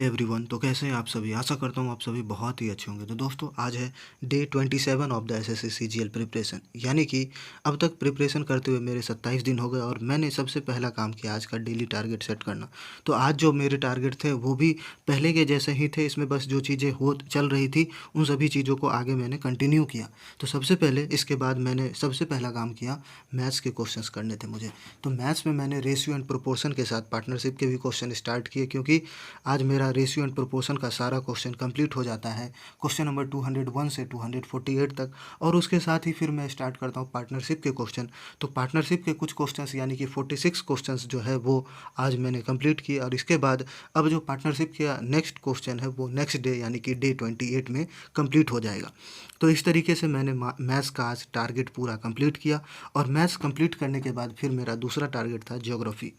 Everyone, तो कैसे हैं आप सभी। आशा करता हूँ आप सभी बहुत ही अच्छे होंगे। तो दोस्तों, आज है day 27 of the assessee CGL preparation, यानी कि अब तक प्रिपरेशन करते हुए मेरे 27 दिन हो गए और मैंने सबसे पहला काम किया आज का डेली टारगेट सेट करना। तो आज जो मेरे टारगेट थे वो भी पहले के जैसे ही थे, इसमें बस जो चीज़ें हो चल रही थी उन सभी चीज़ों को आगे मैंने कंटिन्यू किया। तो सबसे पहले इसके बाद मैंने सबसे पहला काम किया, मैथ्स के क्वेश्चंस करने थे मुझे। तो मैथ्स में मैंने रेशियो एंड प्रोपोर्शन के साथ पार्टनरशिप के भी क्वेश्चन स्टार्ट किए, क्योंकि आज मेरा रेशियो एंड प्रोपोर्शन का सारा क्वेश्चन कंप्लीट हो जाता है, क्वेश्चन नंबर 201 से 248 तक। और उसके साथ ही फिर मैं स्टार्ट करता हूँ पार्टनरशिप के क्वेश्चन। तो पार्टनरशिप के कुछ क्वेश्चंस यानी कि 46 क्वेश्चंस जो है वो आज मैंने कंप्लीट किए। और इसके बाद अब जो पार्टनरशिप का नेक्स्ट क्वेश्चन है वो नेक्स्ट डे यानी कि डे 28 में कंप्लीट हो जाएगा। तो इस तरीके से मैंने मैथ्स का आज टारगेट पूरा कंप्लीट किया। और मैथ्स कंप्लीट करने के बाद फिर मेरा दूसरा टारगेट था ज्योग्राफी।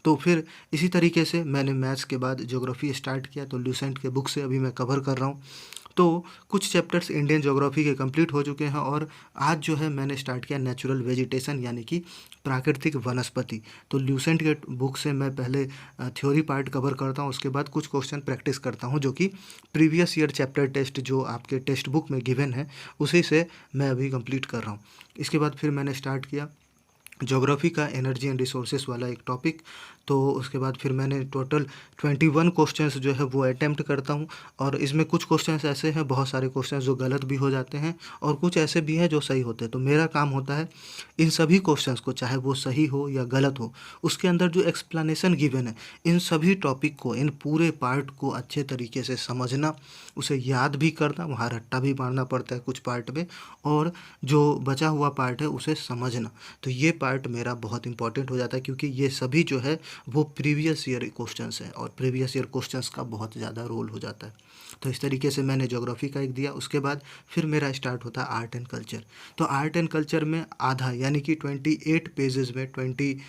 तो फिर इसी तरीके से मैंने मैथ्स के बाद ज्योग्राफी स्टार्ट किया। तो ल्यूसेंट के बुक से अभी मैं कवर कर रहा हूँ। तो कुछ चैप्टर्स इंडियन ज्योग्राफी के कंप्लीट हो चुके हैं। और आज जो है मैंने स्टार्ट किया नेचुरल वेजिटेशन यानी कि प्राकृतिक वनस्पति। तो ल्यूसेंट के बुक से मैं पहले थ्योरी पार्ट कवर करता हूँ, उसके बाद कुछ क्वेश्चन प्रैक्टिस करता हूँ जो कि प्रीवियस ईयर चैप्टर टेस्ट जो आपके टेक्स्ट बुक में गिवन है उसी से मैं अभी कंप्लीट कर रहा हूँ। इसके बाद फिर मैंने स्टार्ट किया ज्योग्राफी का एनर्जी एंड रिसोर्सेज वाला एक टॉपिक। तो उसके बाद फिर मैंने टोटल 21 क्वेश्चंस जो है वो अटैम्प्ट करता हूँ। और इसमें कुछ क्वेश्चंस ऐसे हैं, बहुत सारे क्वेश्चंस जो गलत भी हो जाते हैं और कुछ ऐसे भी हैं जो सही होते हैं। तो मेरा काम होता है इन सभी क्वेश्चंस को, चाहे वो सही हो या गलत हो, उसके अंदर जो एक्सप्लेनेशन गिवन है इन सभी टॉपिक को, इन पूरे पार्ट को अच्छे तरीके से समझना, उसे याद भी करना, वहाँ रट्टा भी मारना पड़ता है कुछ पार्ट में, और जो बचा हुआ पार्ट है उसे समझना। तो ये पार्ट मेरा बहुत इंपॉर्टेंट हो जाता है, क्योंकि ये सभी जो है वो प्रीवियस ईयर क्वेश्चंस हैं और प्रीवियस ईयर क्वेश्चंस का बहुत ज़्यादा रोल हो जाता है। तो इस तरीके से मैंने ज्योग्राफी का एक दिया। उसके बाद फिर मेरा स्टार्ट होता है आर्ट एंड कल्चर। तो आर्ट एंड कल्चर में आधा यानी कि 28 पेजेस में 20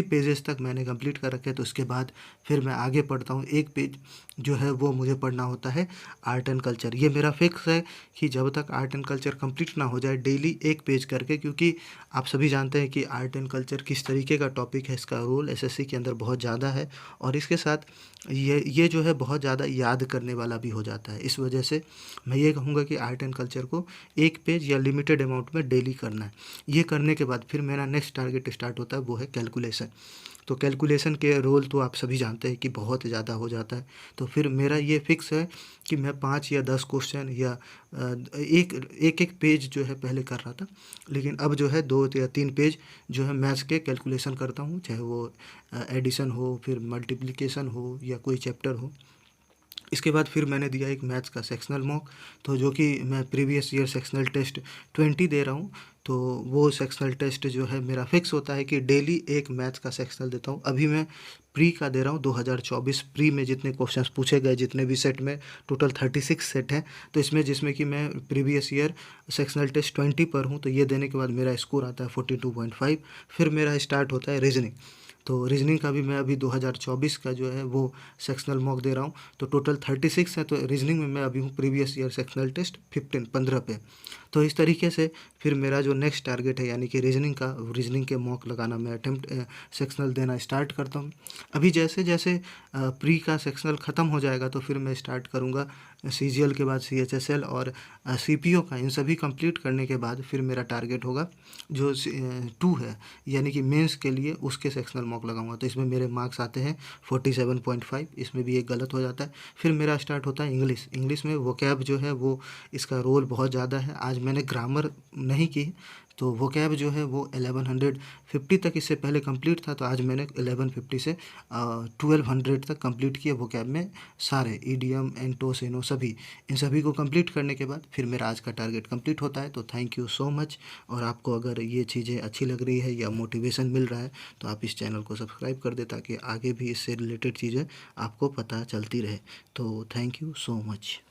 पेजेस तक मैंने कंप्लीट कर रखे। तो उसके बाद फिर मैं आगे पढ़ता हूँ। एक पेज जो है वो मुझे पढ़ना होता है आर्ट एंड कल्चर। ये मेरा फिक्स है कि जब तक आर्ट एंड कल्चर कंप्लीट ना हो जाए डेली एक पेज करके, क्योंकि आप सभी जानते हैं कि आर्ट एंड कल्चर किस तरीके का टॉपिक है, इसका रोल एसएससी के अंदर बहुत ज़्यादा है। और इसके साथ ये जो है बहुत ज़्यादा याद करने वाला भी हो जाता है। इस वजह से मैं ये कहूँगा कि आर्ट एंड कल्चर को एक पेज या लिमिटेड अमाउंट में डेली करना है। ये करने के बाद फिर मेरा नेक्स्ट टारगेट स्टार्ट होता है, वो है कैलकुलेशन। तो कैलकुलेशन के रोल तो आप सभी जानते हैं कि बहुत ज़्यादा हो जाता है। तो फिर मेरा ये फिक्स है कि मैं 5 या 10 क्वेश्चन या एक एक एक पेज जो है पहले कर रहा था, लेकिन अब जो है 2 या 3 पेज जो है मैथ्स के कैलकुलेशन करता हूँ, चाहे वो एडिशन हो, फिर मल्टीप्लिकेशन हो या कोई चैप्टर हो। इसके बाद फिर मैंने दिया एक मैथ्स का सेक्शनल मॉक, तो जो कि मैं प्रीवियस ईयर सेक्शनल टेस्ट 20 दे रहा हूँ। तो वो सेक्शनल टेस्ट जो है मेरा फिक्स होता है कि डेली एक मैथ्स का सेक्शनल देता हूँ। अभी मैं प्री का दे रहा हूँ 2024। प्री में जितने क्वेश्चंस पूछे गए, जितने भी सेट में, टोटल 36 सेट हैं। तो इसमें जिसमें कि मैं प्रीवियस ईयर सेक्शनल टेस्ट 20 पर हूँ, तो ये देने के बाद मेरा स्कोर आता है 42.5। फिर मेरा स्टार्ट होता है रीजनिंग। तो रीजनिंग का भी मैं अभी 2024 का जो है वो सेक्शनल मॉक दे रहा हूँ। तो टोटल 36 है। तो रीजनिंग में मैं अभी हूँ प्रीवियस ईयर सेक्शनल टेस्ट 15 पे। तो इस तरीके से फिर मेरा जो नेक्स्ट टारगेट है यानी कि रीजनिंग के मॉक लगाना, मैं अटेम्प्ट सेक्शनल देना स्टार्ट करता हूँ। अभी जैसे जैसे प्री का सेक्शनल ख़त्म हो जाएगा तो फिर मैं स्टार्ट करूँगा सीजीएल के बाद सीएचएसएल और सीपीओ का। इन सभी कंप्लीट करने के बाद फिर मेरा टारगेट होगा जो 2 है यानी कि मेंस के लिए, उसके सेक्शनल मॉक लगाऊंगा। तो इसमें मेरे मार्क्स आते हैं 47.5। इसमें भी एक गलत हो जाता है। फिर मेरा स्टार्ट होता है इंग्लिश में वोकैब जो है वो, इसका रोल बहुत ज़्यादा है। आज मैंने ग्रामर नहीं की, तो वोकैब जो है वो 1150 तक इससे पहले कंप्लीट था। तो आज मैंने 1150 से 1200 तक कंप्लीट किया वोकैब में सारे ईडियम एंटोसेनो सभी। इन सभी को कंप्लीट करने के बाद फिर मेरा आज का टारगेट कंप्लीट होता है। तो थैंक यू सो मच। और आपको अगर ये चीज़ें अच्छी लग रही है या मोटिवेशन मिल रहा है तो आप इस चैनल को सब्सक्राइब कर दें, ताकि आगे भी इससे रिलेटेड चीज़ें आपको पता चलती रहे। तो थैंक यू सो मच।